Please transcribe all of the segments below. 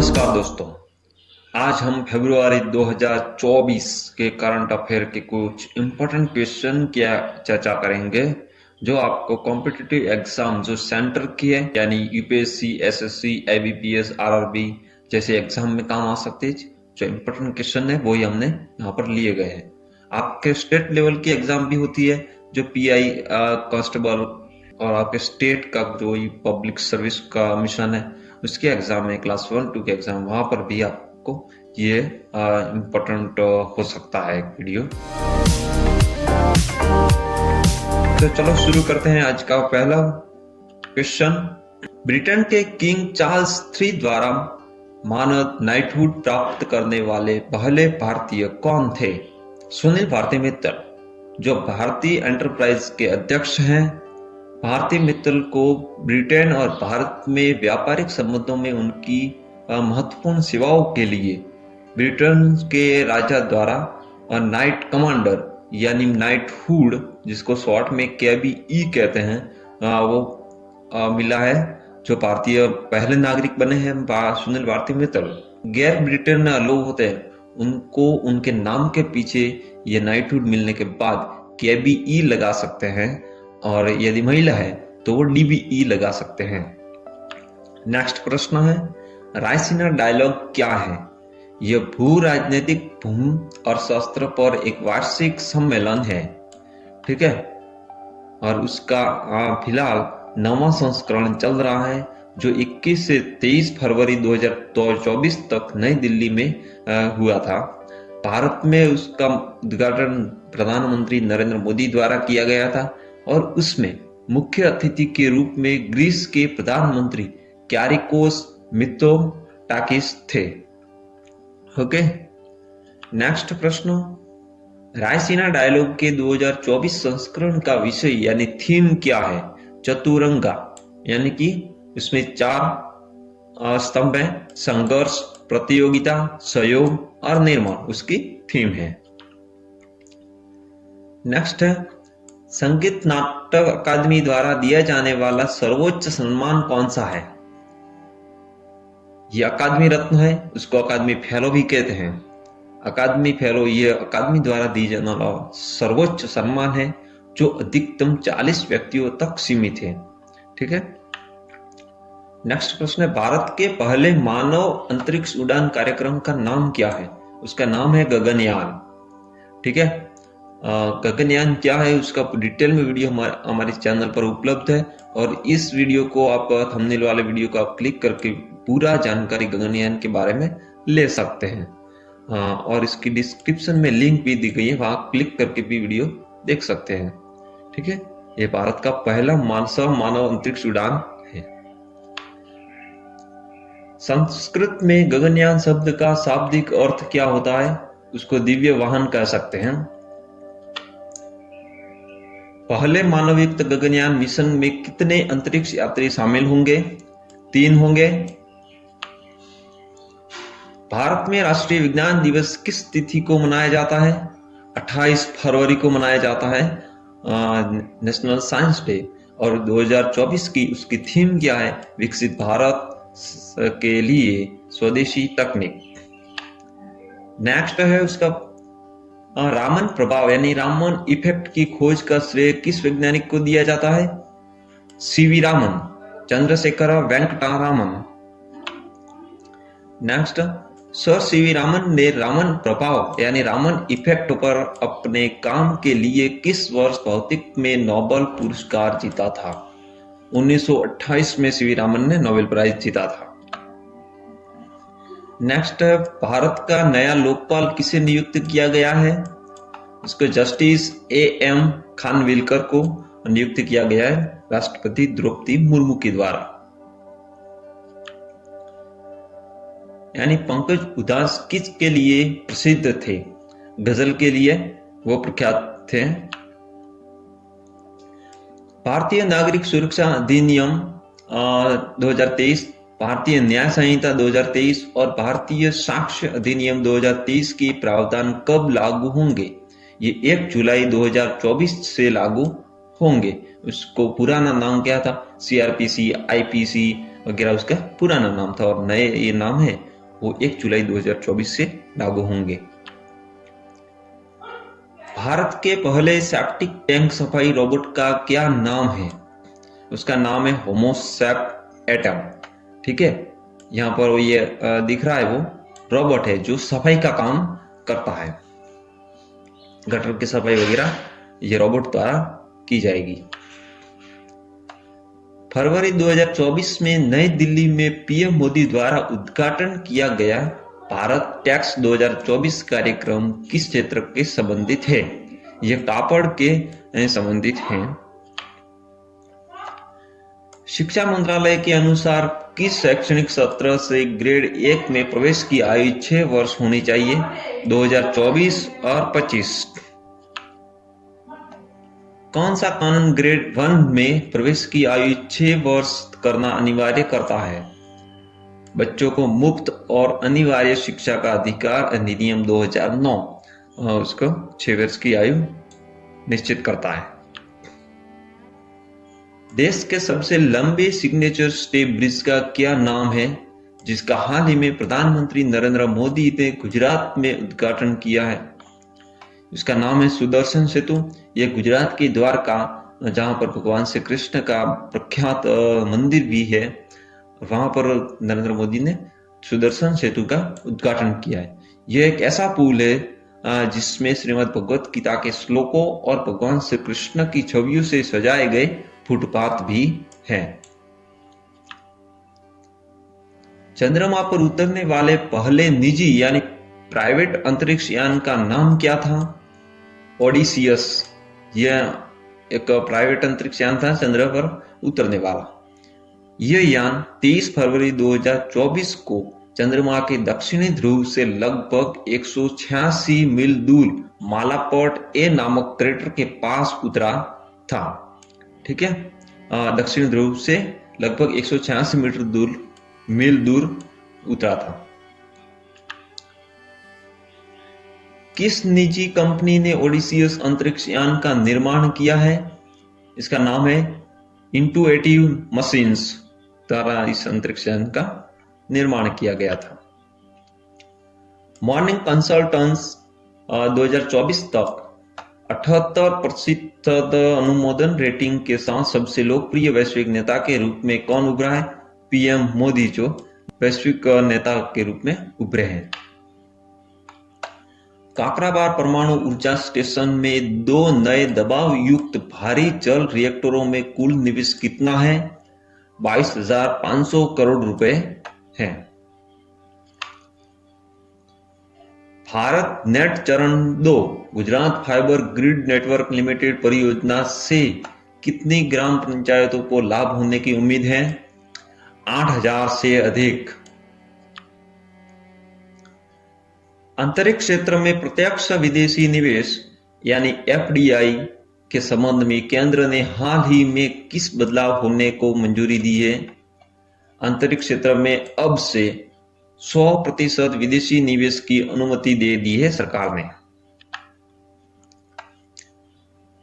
नमस्कार दोस्तों। आज हम फरवरी 2024 के करंट अफेयर के कुछ इम्पोर्टेंट क्वेश्चन की चर्चा करेंगे जो आपको कॉम्पिटिटिव एग्जाम जो सेंटर की है यानी यूपीएससी, एसएससी, आईबीपीएस, आरआरबी जैसे एग्जाम में काम आ सकते हैं। जो इम्पोर्टेंट क्वेश्चन है वही हमने यहाँ पर लिए गए हैं। आपके स्टेट लेवल की एग्जाम भी होती है जो पीआई कांस्टेबल और आपके स्टेट का जो पब्लिक सर्विस का मिशन है उसके एग्जाम है, क्लास 1-2 के एग्जाम, वहां पर भी आपको ये इम्पोर्टेंट हो सकता है एक वीडियो। तो चलो शुरू करते हैं आज का पहला क्वेश्चन। ब्रिटेन के किंग चार्ल्स III द्वारा मानद नाइटहुड प्राप्त करने वाले पहले भारतीय कौन थे? सुनील भारती मित्तल, जो भारतीय एंटरप्राइज के अध्यक्ष हैं। भारती मित्तल को ब्रिटेन और भारत में व्यापारिक संबंधों में उनकी महत्वपूर्ण सेवाओं के लिए ब्रिटेन के राजा द्वारा नाइट कमांडर यानी नाइटहुड, जिसको शॉर्ट में KBE कहते हैं, वो मिला है। जो भारतीय पहले नागरिक बने हैं सुनील भारती मित्तल। गैर ब्रिटेन लोग होते हैं उनको उनके नाम के पीछे ये नाइटहुड मिलने के बाद KBE लगा सकते हैं, और यदि महिला है तो वो DBE लगा सकते हैं। नेक्स्ट प्रश्न है, रायसीना डायलॉग क्या है? यह भू राजनीतिक भूमि और शास्त्र पर एक वार्षिक सम्मेलन है, ठीक है, और उसका फिलहाल 9वां संस्करण चल रहा है जो 21 से 23 फरवरी 2024 तक नई दिल्ली में हुआ था। भारत में उसका उद्घाटन प्रधानमंत्री नरेंद्र मोदी द्वारा किया गया था और उसमें मुख्य अतिथि के रूप में ग्रीस के प्रधानमंत्री क्यारिकोस मित्सोटाकिस थे। ओके, नेक्स्ट प्रश्न, रायसीना डायलॉग के 2024 संस्करण का विषय यानी थीम क्या है? चतुरंगा, यानी कि इसमें 4 स्तंभ है, संघर्ष, प्रतियोगिता, सहयोग और निर्माण उसकी थीम है। नेक्स्ट है, संगीत नाटक अकादमी द्वारा दिया जाने वाला सर्वोच्च सम्मान कौन सा है? यह अकादमी रत्न है, उसको अकादमी फेलो भी कहते हैं। अकादमी फेलो ये अकादमी द्वारा दी जाने वाला सर्वोच्च सम्मान है जो अधिकतम 40 व्यक्तियों तक सीमित है, ठीक है। नेक्स्ट प्रश्न है, भारत के पहले मानव अंतरिक्ष उड़ान कार्यक्रम का नाम क्या है? उसका नाम है गगनयान, ठीक है। गगनयान क्या है उसका डिटेल में वीडियो हमारे चैनल पर उपलब्ध है, और इस वीडियो को आप थंबनेल वाले वीडियो को आप क्लिक करके पूरा जानकारी गगनयान के बारे में ले सकते हैं। और इसकी डिस्क्रिप्शन में लिंक भी दी गई है, वहां क्लिक करके भी वीडियो देख सकते हैं, ठीक है। ये भारत का पहला मानव अंतरिक्ष उड़ान है। संस्कृत में गगनयान शब्द का शाब्दिक अर्थ क्या होता है? उसको दिव्य वाहन कह सकते हैं। पहले मानवयुक्त गगनयान मिशन में कितने अंतरिक्ष यात्री शामिल होंगे? 3 होंगे। भारत में राष्ट्रीय विज्ञान दिवस किस तिथि को मनाया जाता है? 28 फरवरी को मनाया जाता है, नेशनल साइंस डे। और 2024 की उसकी थीम क्या है? विकसित भारत के लिए स्वदेशी तकनीक। नेक्स्ट है उसका रामन प्रभाव यानी रामन इफेक्ट की खोज का श्रेय किस वैज्ञानिक को दिया जाता है? CV Raman, Chandrashekhar Venkata Raman. Next, sir CV Raman ने रामन प्रभाव यानी रामन इफेक्ट पर अपने काम के लिए किस वर्ष भौतिक में नोबेल पुरस्कार जीता था? 1928 में CV रामन ने नोबेल प्राइज जीता था। नेक्स्ट, भारत का नया लोकपाल किसे नियुक्त किया गया है? इसको जस्टिस AM खानविलकर को नियुक्त किया गया है राष्ट्रपति द्रौपदी मुर्मू के द्वारा। यानी पंकज उधास किसके लिए प्रसिद्ध थे? गजल के लिए वो प्रख्यात थे। भारतीय नागरिक सुरक्षा अधिनियम 2023, भारतीय न्याय संहिता 2023 और भारतीय साक्ष्य अधिनियम 2023 की प्रावधान कब लागू होंगे? ये 1 जुलाई 2024 से लागू होंगे। उसको पुराना नाम क्या था? CRPC, IPC वगैरह उसका पुराना नाम था, और नए ये नाम है वो 1 जुलाई 2024 से लागू होंगे। भारत के पहले सेप्टिक टैंक सफाई रोबोट का क्या नाम है? उसका नाम है होमो सेप एटम। ठीक है, यहाँ पर ये दिख रहा है, वो रोबोट है जो सफाई का काम करता है। गटर की सफाई वगैरह ये रोबोट द्वारा की जाएगी। फरवरी 2024 में नई दिल्ली में पीएम मोदी द्वारा उद्घाटन किया गया भारत टैक्स 2024 कार्यक्रम किस क्षेत्र के संबंधित है? यह कापड़ के संबंधित है। शिक्षा मंत्रालय के अनुसार किस शैक्षणिक सत्र से ग्रेड 1 में प्रवेश की आयु 6 वर्ष होनी चाहिए? 2024 और 25। कौन सा कानून ग्रेड 1 में प्रवेश की आयु 6 वर्ष करना अनिवार्य करता है? बच्चों को मुफ्त और अनिवार्य शिक्षा का अधिकार अधिनियम 2009 उसको 6 वर्ष की आयु निश्चित करता है। देश के सबसे लंबे सिग्नेचर स्टेप ब्रिज का क्या नाम है, जिसका हाल ही में प्रधानमंत्री नरेंद्र मोदी ने गुजरात में उद्घाटन किया है? इसका नाम है सुदर्शन सेतु। यह गुजरात के द्वारका, जहां पर भगवान श्री कृष्ण का प्रख्यात मंदिर भी है, वहां पर नरेंद्र मोदी ने सुदर्शन सेतु का उद्घाटन किया है। यह एक ऐसा पुल है जिसमें श्रीमद् भगवत गीता के श्लोकों और भगवान श्री कृष्ण की छवियों से सजाए गए फुटपाथ भी हैं। चंद्रमा पर उतरने वाले पहले निजी यानी प्राइवेट अंतरिक्ष यान का नाम क्या था? ओडिसियस। यह एक प्राइवेट अंतरिक्ष यान था चंद्र पर उतरने वाला। यह यान 23 फरवरी 2024 को चंद्रमा के दक्षिणी ध्रुव से लगभग 186 मील दूर मालापॉट ए नामक क्रेटर के पास उतरा था। ठीक है, दक्षिणी ध्रुव से लगभग 186 मील दूर उतरा था। किस निजी कंपनी ने ओडिसियस अंतरिक्ष यान का निर्माण किया है? इसका नाम है इंटुएटिव मशीन्स द्वारा इस अंतरिक्ष यान का निर्माण किया गया था। मॉर्निंग कंसल्टेंट्स 2024 तक 78% अनुमोदन रेटिंग के साथ सबसे लोकप्रिय वैश्विक नेता के रूप में कौन उभरा है? पीएम मोदी जो वैश्विक नेता के रूप में उभरे हैं। काकराबार परमाणु ऊर्जा स्टेशन में 2 नए दबाव युक्त भारी जल रिएक्टरों में कुल निवेश कितना है? 22,500 करोड़ रुपए है। भारत नेट चरण 2 Gujarat fibre grid network limited परियोजना से कितनी ग्राम पंचायतों को लाभ होने की उम्मीद है? 8,000 से अधिक। अंतरिक्ष क्षेत्र में प्रत्यक्ष विदेशी निवेश यानी एफडीआई के संबंध में केंद्र ने हाल ही में किस बदलाव होने को मंजूरी दी है? अंतरिक्ष क्षेत्र में अब से 100% विदेशी निवेश की अनुमति दे दी है सरकार ने।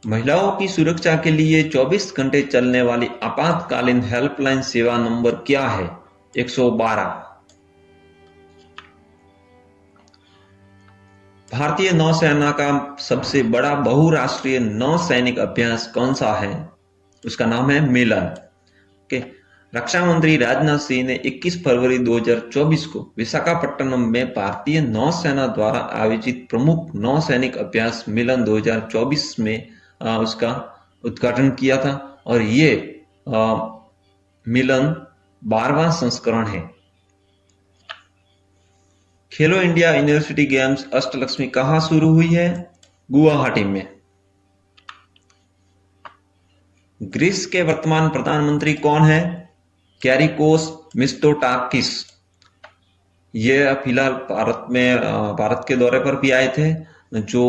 महिलाओं की सुरक्षा के लिए 24 घंटे चलने वाली आपातकालीन हेल्पलाइन सेवा नंबर क्या है? 112। भारतीय नौसेना का सबसे बड़ा बहुराष्ट्रीय नौसैनिक अभ्यास कौन सा है? उसका नाम है मिलन। रक्षा मंत्री राजनाथ सिंह ने 21 फरवरी 2024 को विशाखापट्टनम में भारतीय नौसेना द्वारा आयोजित प्रमुख नौसैनिक अभ्यास मिलन 2024 में उसका उद्घाटन किया था और ये मिलन 12वां संस्करण है। खेलो इंडिया यूनिवर्सिटी गेम्स अष्टलक्ष्मी कहां शुरू हुई है? गुवाहाटी में। ग्रीस के वर्तमान प्रधानमंत्री कौन है? कैरिकोस मित्सोटाकिस। ये फिलहाल भारत के दौरे पर भी आए थे, जो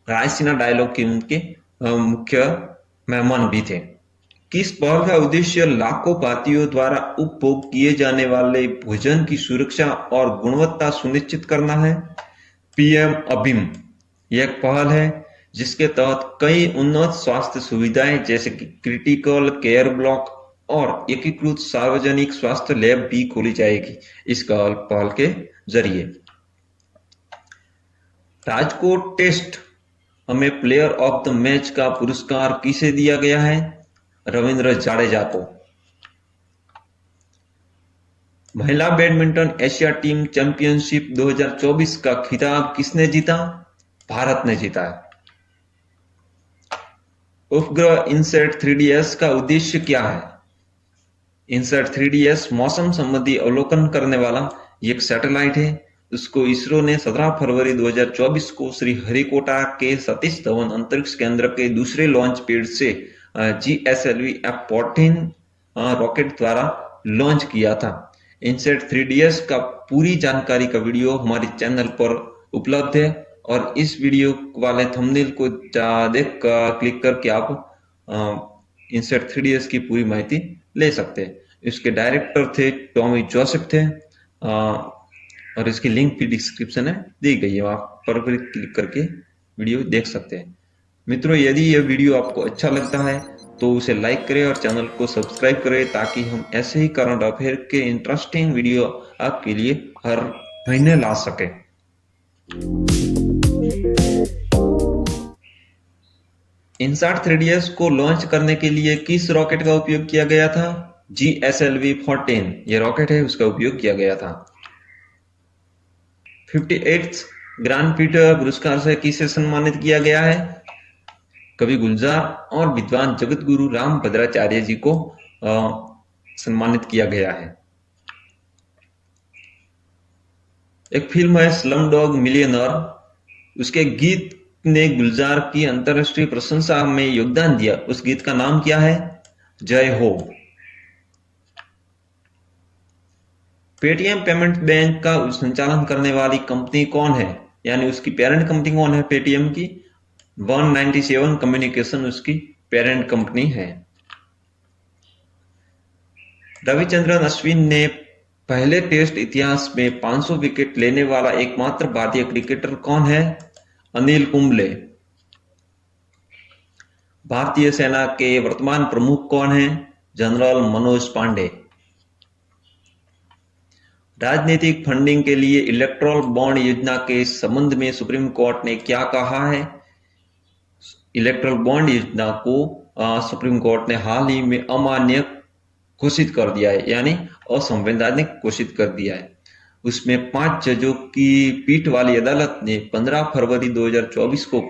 रायसीना डायलॉग के उनके मुख्य मेहमान भी थे। किस पहल का उद्देश्य लाखों भारतीयों द्वारा उपभोग किए जाने वाले भोजन की सुरक्षा और गुणवत्ता सुनिश्चित करना है? पीएम अभिम। यह एक पहल है जिसके तहत कई उन्नत स्वास्थ्य सुविधाएं जैसे कि क्रिटिकल केयर ब्लॉक और एकीकृत सार्वजनिक स्वास्थ्य लैब भी खोली जाएगी इस पहल के जरिए। राजकोट टेस्ट हमें प्लेयर ऑफ द मैच का पुरस्कार किसे दिया गया है? रविंद्र जाडेजा को। महिला बैडमिंटन एशिया टीम चैंपियनशिप 2024 का खिताब किसने जीता? भारत ने जीता है। उपग्रह इनसैट 3DS का उद्देश्य क्या है? इनसैट 3DS मौसम संबंधी अवलोकन करने वाला एक सैटेलाइट है। उसको इसरो ने 17 फरवरी 2024 को श्रीहरिकोटा के सतीश धवन अंतरिक्ष केंद्र के दूसरे लॉन्च पैड से GSLV F-14 रॉकेट द्वारा लॉन्च किया था। इनसैट 3DS का पूरी जानकारी का वीडियो हमारे चैनल पर उपलब्ध है और इस वीडियो वाले थंबनेल को देख क्लिक करके आप इनसैट 3DS की पूरी माहिती ले सकते हैं। इसके डायरेक्टर थे टॉमी जोसेफ थे और इसकी लिंक भी डिस्क्रिप्शन में दी गई है, आप पर क्लिक करके वीडियो देख सकते हैं। मित्रों, यदि यह वीडियो आपको अच्छा लगता है तो उसे लाइक करें और चैनल को सब्सक्राइब करें ताकि हम ऐसे ही करंट अफेयर के इंटरेस्टिंग वीडियो आपके लिए हर महीने ला सके। इनसैट 3DS को लॉन्च करने के लिए किस रॉकेट का उपयोग किया गया था? GSLV 14 ये रॉकेट है, उसका उपयोग किया गया था। 58th ज्ञानपीठ पुरस्कार से किसे सम्मानित किया गया है? कवि गुलजार और विद्वान जगत गुरु राम भद्राचार्य जी को सम्मानित किया गया है। एक फिल्म है स्लम डॉग मिलियनर, उसके गीत ने गुलजार की अंतरराष्ट्रीय प्रशंसा में योगदान दिया। उस गीत का नाम क्या है? जय हो। पेटीएम पेमेंट बैंक का संचालन करने वाली कंपनी कौन है? यानी उसकी पेरेंट कंपनी कौन है पेटीएम की? 197 कम्युनिकेशन उसकी पेरेंट कंपनी है। रविचंद्रन अश्विन ने पहले टेस्ट इतिहास में 500 विकेट लेने वाला एकमात्र भारतीय क्रिकेटर कौन है? अनिल कुंबले। भारतीय सेना के वर्तमान प्रमुख कौन है? जनरल मनोज पांडे। राजनीतिक फंडिंग के लिए इलेक्टोरल बॉन्ड योजना के संबंध में सुप्रीम कोर्ट ने क्या कहा है? इलेक्टोरल बॉन्ड योजना को सुप्रीम कोर्ट ने हाल ही में अमान्य घोषित कर दिया है, यानी असंवैधानिक घोषित कर दिया है। उसमें 5 जजों की पीठ वाली अदालत ने 15 फरवरी 2024 को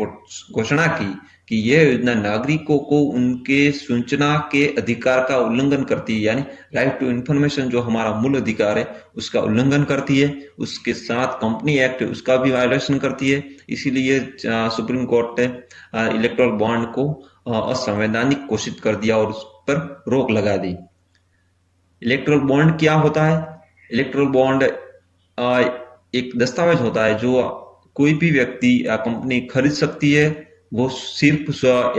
घोषणा की कि यह योजना नागरिकों को उनके सूचना के अधिकार का उल्लंघन करती है, यानी राइट टू इंफॉर्मेशन जो हमारा मूल अधिकार है उसका उल्लंघन करती है। उसके साथ कंपनी एक्ट उसका भी वायलेशन करती है। इसीलिए सुप्रीम कोर्ट ने इलेक्टोरल बॉन्ड को असंवैधानिक घोषित कर दिया और उस पर रोक लगा दी। इलेक्टोरल बॉन्ड क्या होता है? इलेक्टोरल बॉन्ड एक दस्तावेज होता है जो कोई भी व्यक्ति या कंपनी खरीद सकती है। वो सिर्फ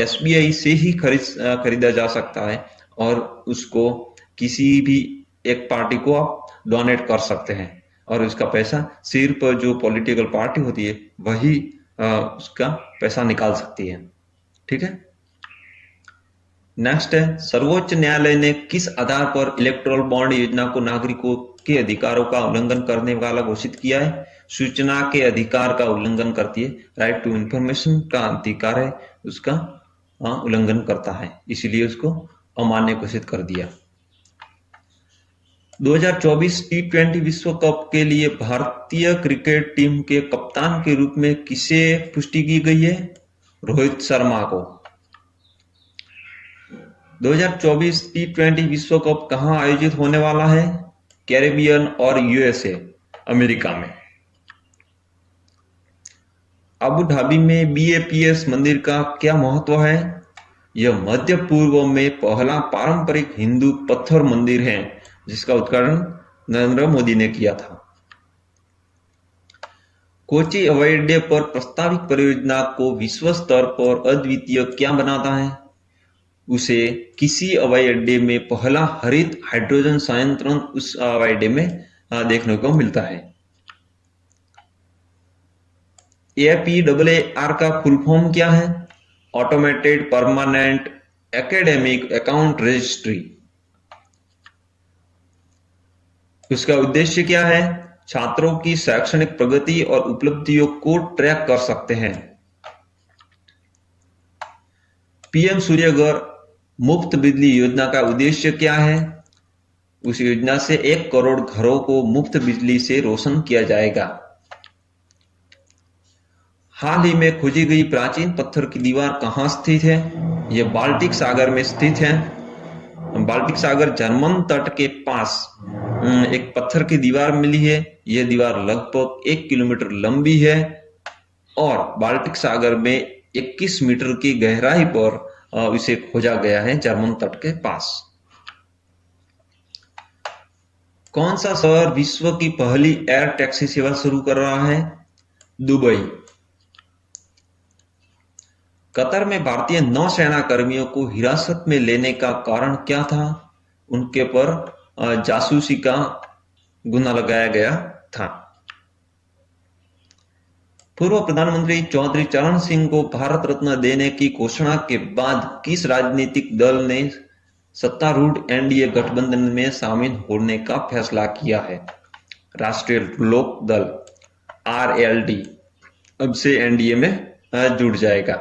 SBI से ही खरीदा जा सकता है और उसको किसी भी एक पार्टी को आप डोनेट कर सकते हैं और उसका पैसा सिर्फ जो पॉलिटिकल पार्टी होती है वही उसका पैसा निकाल सकती है। ठीक है। नेक्स्ट है, सर्वोच्च न्यायालय ने किस आधार पर इलेक्टोरल बॉन्ड योजना को नागरिकों के अधिकारों का उल्लंघन करने वाला घोषित किया है? सूचना के अधिकार का उल्लंघन करती है। राइट टू इंफॉर्मेशन का अधिकार है उसका उल्लंघन करता है, इसीलिए उसको अमान्य घोषित कर दिया। 2024 T20 विश्व कप के लिए भारतीय क्रिकेट टीम के कप्तान के रूप में किसे पुष्टि की गई है? रोहित शर्मा को। 2024 T20 विश्व कप कहां आयोजित होने वाला है? कैरेबियन और USA अमेरिका में। अबू धाबी में BAPS मंदिर का क्या महत्व है? यह मध्य पूर्व में पहला पारंपरिक हिंदू पत्थर मंदिर है जिसका उद्घाटन नरेंद्र मोदी ने किया था। कोची हवाई अड्डे पर प्रस्तावित परियोजना को विश्व स्तर पर अद्वितीय क्या बनाता है? उसे किसी हवाई अड्डे में पहला हरित हाइड्रोजन संयंत्र उस हवाई अड्डे में देखने को मिलता है। APAR का फुल फॉर्म क्या है? Automated permanent academic account registry. उसका उद्देश्य क्या है? छात्रों की शैक्षणिक प्रगति और उपलब्धियों को ट्रैक कर सकते हैं। पीएम सूर्यघर मुफ्त बिजली योजना का उद्देश्य क्या है? उस योजना से 1 करोड़ घरों को मुफ्त बिजली से रोशन किया जाएगा। हाल ही में खोजी गई प्राचीन पत्थर की दीवार कहाँ स्थित है? यह बाल्टिक सागर में स्थित है। बाल्टिक सागर जर्मन तट के पास एक पत्थर की दीवार मिली है। यह दीवार लगभग 1 किलोमीटर लंबी है और बाल्टिक सागर में 21 मीटर की गहराई पर इसे खोजा गया है, जर्मन तट के पास। कौन सा शहर विश्व की पहली एयर टैक्सी सेवा शुरू कर रहा है? दुबई। कतर में भारतीय नौसेना कर्मियों को हिरासत में लेने का कारण क्या था? उनके पर जासूसी का गुना लगाया गया था। पूर्व प्रधानमंत्री चौधरी चरण सिंह को भारत रत्न देने की घोषणा के बाद किस राजनीतिक दल ने सत्तारूढ़ एनडीए गठबंधन में शामिल होने का फैसला किया है? राष्ट्रीय लोक दल आरएलडी अब से एनडीए में जुड़ जाएगा।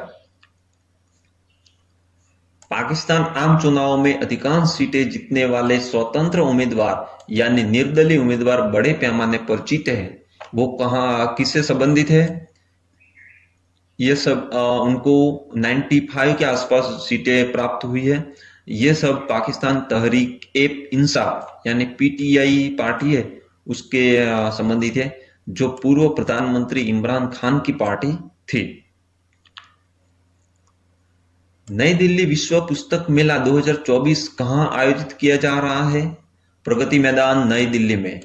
पाकिस्तान आम चुनाव में अधिकांश सीटें जीतने वाले स्वतंत्र उम्मीदवार यानी निर्दलीय उम्मीदवार बड़े पैमाने पर जीते हैं। वो कहाँ, किससे संबंधित है? ये सब उनको 95 के आसपास सीटें प्राप्त हुई है। ये सब पाकिस्तान तहरीक ए इंसाफ यानी पीटीआई पार्टी है, उसके संबंधित है, जो पूर्व प्रधानमंत्री इमरान खान की पार्टी थी। नई दिल्ली विश्व पुस्तक मेला 2024 कहाँ आयोजित किया जा रहा है? प्रगति मैदान, नई दिल्ली में।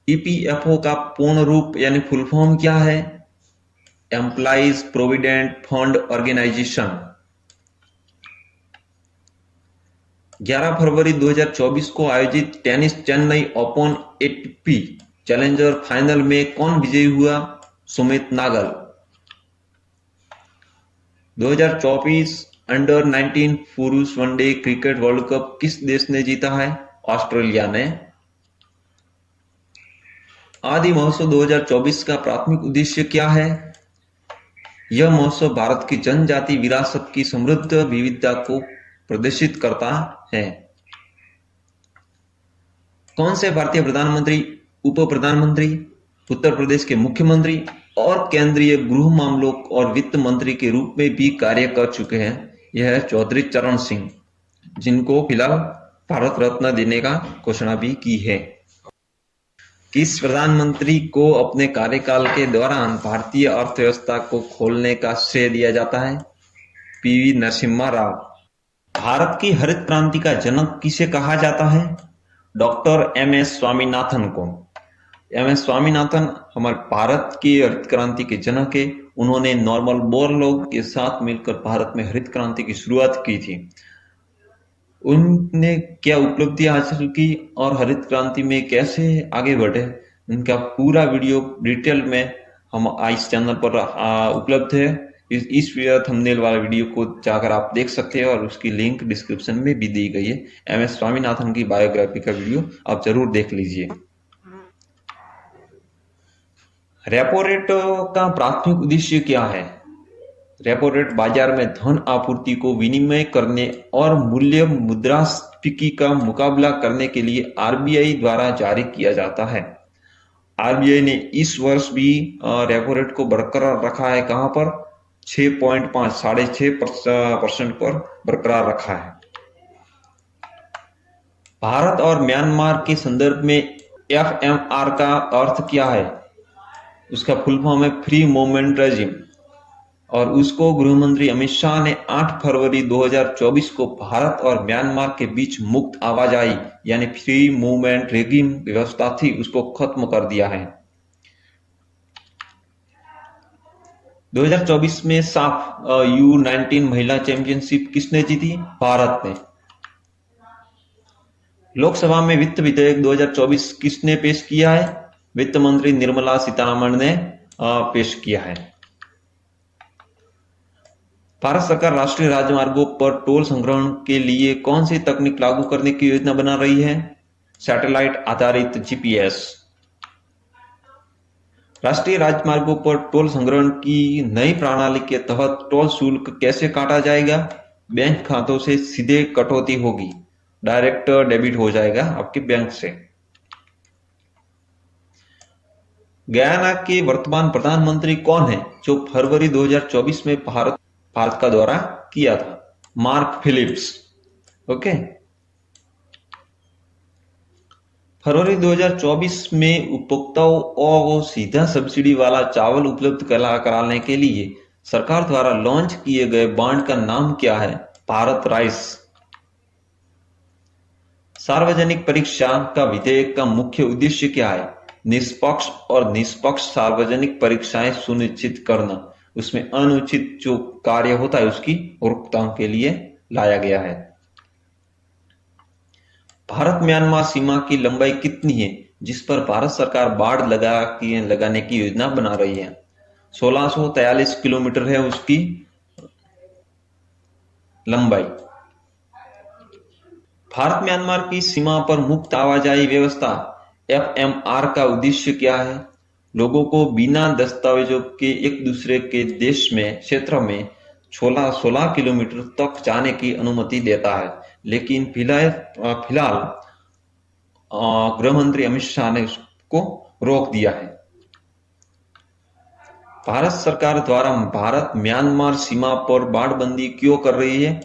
ईपीएफओ का पूर्ण रूप यानी फुल फॉर्म क्या है? Employees provident fund organisation. 11 फरवरी 2024 को आयोजित tennis Chennai open ATP challenger final में कौन विजयी हुआ? सुमित नागल। 2024 अंडर 19 पुरुष वनडे क्रिकेट वर्ल्ड कप किस देश ने जीता है? ऑस्ट्रेलिया ने। आदि महोत्सव 2024 का प्राथमिक उद्देश्य क्या है? यह महोत्सव भारत की जनजाति विरासत की समृद्ध विविधता को प्रदर्शित करता है। कौन से भारतीय प्रधानमंत्री, उप प्रधानमंत्री, उत्तर प्रदेश के मुख्यमंत्री और केंद्रीय गृह मामलों और वित्त मंत्री के रूप में भी कार्य कर चुके हैं? यह है चौधरी चरण सिंह, जिनको फिलहाल भारत रत्न देने का घोषणा भी की है। किस प्रधानमंत्री को अपने कार्यकाल के दौरान भारतीय अर्थव्यवस्था को खोलने का श्रेय दिया जाता है? पीवी नरसिम्हा राव। भारत की हरित क्रांति का जनक किसे कहा जाता है? डॉक्टर एमएस स्वामीनाथन को। एमएस स्वामीनाथन हमारे भारत की हरित क्रांति के जनक है। उन्होंने नॉर्मन बोरलॉग के साथ मिलकर भारत में हरित क्रांति की शुरुआत की थी। उनने क्या उपलब्धियां हासिल की और हरित क्रांति में कैसे आगे बढ़े, उनका पूरा वीडियो डिटेल में हम इस चैनल पर उपलब्ध है। इस थंबनेल वाला वीडियो को जाकर आप देख सकते हैं और उसकी लिंक डिस्क्रिप्शन में भी दी गई है। एमएस स्वामीनाथन की बायोग्राफी का वीडियो आप जरूर देख लीजिए। रेपो रेट का प्राथमिक उद्देश्य क्या है? रेपो रेट बाजार में धन आपूर्ति को विनिमय करने और मूल्य मुद्रास्फीति का मुकाबला करने के लिए आरबीआई द्वारा जारी किया जाता है। आरबीआई ने इस वर्ष भी रेपो रेट को बरकरार रखा है। कहां पर? 6.5 6.5% पर बरकरार रखा है। भारत और म्यांमार के संदर्भ में एफएमआर का अर्थ क्या है? उसका फुल फॉर्म है फ्री मूवमेंट रेजिम और उसको गृह मंत्री अमित शाह ने 8 फरवरी 2024 को भारत और म्यांमार के बीच मुक्त आवाजाही यानी फ्री मूवमेंट रेजिम व्यवस्था थी, उसको खत्म कर दिया है। 2024 में साफ U19 महिला चैंपियनशिप किसने जीती? भारत ने। लोकसभा में वित्त विधेयक 2024 किसने पेश किया है? वित्त मंत्री निर्मला सीतारमण ने पेश किया है। भारत सरकार राष्ट्रीय राजमार्गों पर टोल संग्रहण के लिए कौन सी तकनीक लागू करने की योजना बना रही है? सैटेलाइट आधारित जीपीएस। राष्ट्रीय राजमार्गों पर टोल संग्रहण की नई प्रणाली के तहत टोल शुल्क कैसे काटा जाएगा? बैंक खातों से सीधे कटौती होगी, डायरेक्ट डेबिट हो जाएगा आपके बैंक से। गयाना के वर्तमान प्रधानमंत्री कौन है जो फरवरी 2024 में भारत का दौरा किया था? Mark Philips. ओके। फरवरी 2024 में उपभोक्ताओं को सीधा सब्सिडी वाला चावल उपलब्ध कराने के लिए सरकार द्वारा लॉन्च किए गए बॉन्ड का नाम क्या है? भारत राइस। सार्वजनिक परीक्षा का विधेयक का मुख्य उद्देश्य क्या है? निष्पक्ष और निष्पक्ष सार्वजनिक परीक्षाएं सुनिश्चित करना। उसमें अनुचित जो कार्य होता है उसकी रोकथाम के लिए लाया गया है। भारत म्यांमार सीमा की लंबाई कितनी है जिस पर भारत सरकार बाड़ लगाने की योजना बना रही है? 1643 किलोमीटर है उसकी लंबाई। भारत म्यांमार की सीमा पर मुक्त आवाजाही व्यवस्था एफएमआर का उद्देश्य क्या है? लोगों को बिना दस्तावेजों के एक दूसरे के देश में क्षेत्र में 16 किलोमीटर तक जाने की अनुमति देता है, लेकिन फिलहाल गृह मंत्री अमित शाह ने उसको रोक दिया है। भारत सरकार द्वारा भारत म्यांमार सीमा पर बाड़बंदी क्यों कर रही है?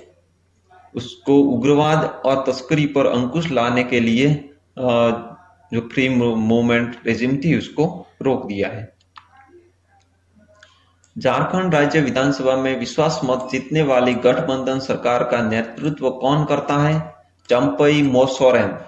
उसको उग्रवाद और तस्करी पर अंकुश लाने के लिए जो फ्री मूवमेंट रेजिम थी उसको रोक दिया है। झारखंड राज्य विधानसभा में विश्वास मत जीतने वाली गठबंधन सरकार का नेतृत्व कौन करता है? चंपई मोसोरेन।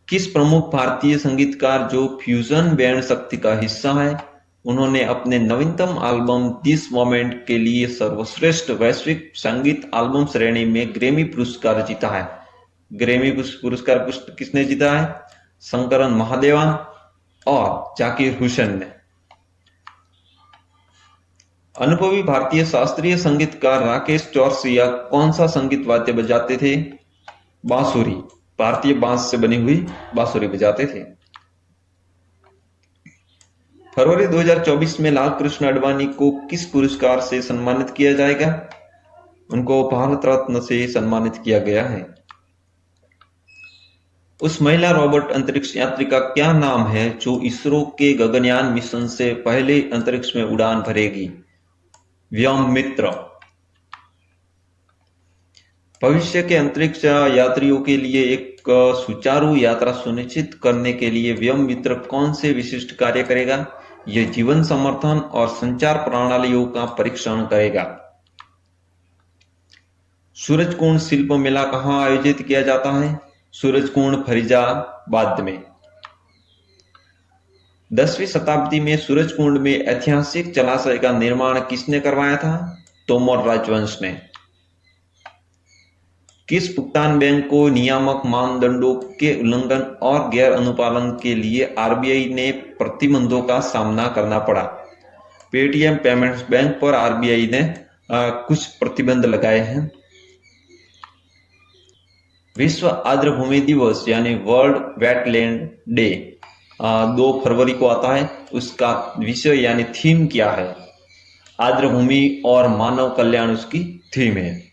किस प्रमुख भारतीय संगीतकार जो फ्यूजन बैंड शक्ति का हिस्सा है, उन्होंने अपने नवीनतम एल्बम दिस मोमेंट के लिए सर्वश्रेष्ठ वैश्विक संगीत एल्बम श्रेणी में ग्रैमी पुरस्कार जीता है? ग्रैमी पुरस्कार किसने जीता है? शंकरन महादेवन और जाकिर हुसैन ने। अनुभवी भारतीय शास्त्रीय संगीतकार राकेश चौरसिया कौन सा संगीत वाद्य बजाते थे? बांसुरी। भारतीय बांस से बनी हुई बांसुरी बजाते थे। फरवरी 2024 में लाल कृष्ण आडवाणी को किस पुरस्कार से सम्मानित किया जाएगा? उनको भारत रत्न से सम्मानित किया गया है। उस महिला रोबोट अंतरिक्ष यात्री का क्या नाम है जो इसरो के गगनयान मिशन से पहले अंतरिक्ष में उड़ान भरेगी? व्योममित्र। भविष्य के अंतरिक्ष यात्रियों के लिए एक सुचारू यात्रा सुनिश्चित करने के लिए व्योममित्र कौन से विशिष्ट कार्य करेगा? यह जीवन समर्थन और संचार प्रणालियों का परीक्षण करेगा। सूरजकुंड शिल्प मेला कहाँ आयोजित किया जाता है? सूरजकुंड फरीदाबाद में। 10वीं शताब्दी में सूरजकुंड में ऐतिहासिक जलाशय का निर्माण किसने करवाया था? तोमर राजवंश ने। किस भुगतान बैंक को नियामक मानदंडों के उल्लंघन और गैर अनुपालन के लिए आरबीआई ने प्रतिबंधों का सामना करना पड़ा? पेटीएम पेमेंट्स बैंक पर आरबीआई ने कुछ प्रतिबंध लगाए हैं। विश्व आर्द्रभूमि दिवस यानी वर्ल्ड वेटलैंड डे 2 फरवरी को आता है। उसका विषय यानी थीम क्या है? आर्द्रभूमि और मानव कल्याण उसकी थीम है।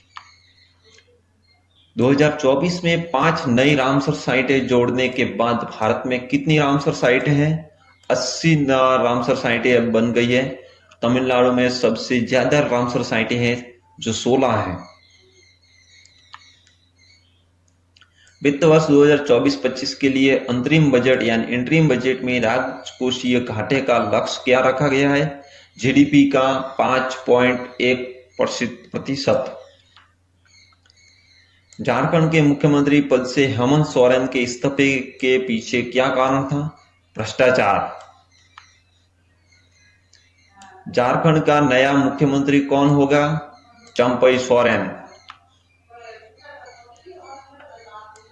2024 में 5 नई रामसर साइटें जोड़ने के बाद भारत में कितनी रामसर साइटें हैं? 80 रामसर साइटें अब बन गई है। तमिलनाडु में सबसे ज्यादा रामसर साइटें हैं जो 16 हैं। वित्त वर्ष 2024-25 के लिए अंतरिम बजट यानी इंटरिम बजट में राजकोषीय घाटे का लक्ष्य क्या रखा गया है? जीडीपी का 5.1%। झारखंड के मुख्यमंत्री पद से हेमंत सोरेन के इस्तीफे के पीछे क्या कारण था? भ्रष्टाचार। झारखंड का नया मुख्यमंत्री कौन होगा? चंपई सोरेन।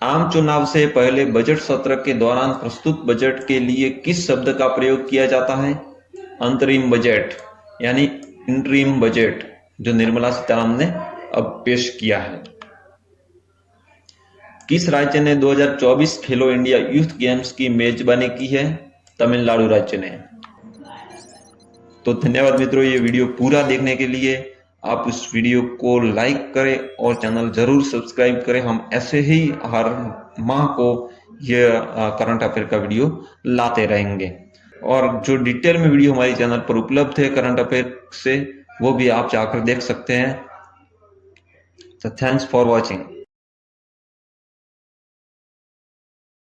आम चुनाव से पहले बजट सत्र के दौरान प्रस्तुत बजट के लिए किस शब्द का प्रयोग किया जाता है? अंतरिम बजट यानी इंटरिम बजट जो निर्मला सीतारामन ने अब पेश किया है। किस राज्य ने 2024 खेलो इंडिया यूथ गेम्स की मेजबानी की है? तमिलनाडु राज्य ने। तो धन्यवाद मित्रों, ये वीडियो पूरा देखने के लिए। आप उस वीडियो को लाइक करें और चैनल जरूर सब्सक्राइब करें। हम ऐसे ही हर माह को ये करंट अफेयर का वीडियो लाते रहेंगे। और जो डिटेल में वीडियो हमारे चैनल पर उपलब्ध है करंट अफेयर से, वो भी आप जाकर देख सकते हैं। So thanks for watching.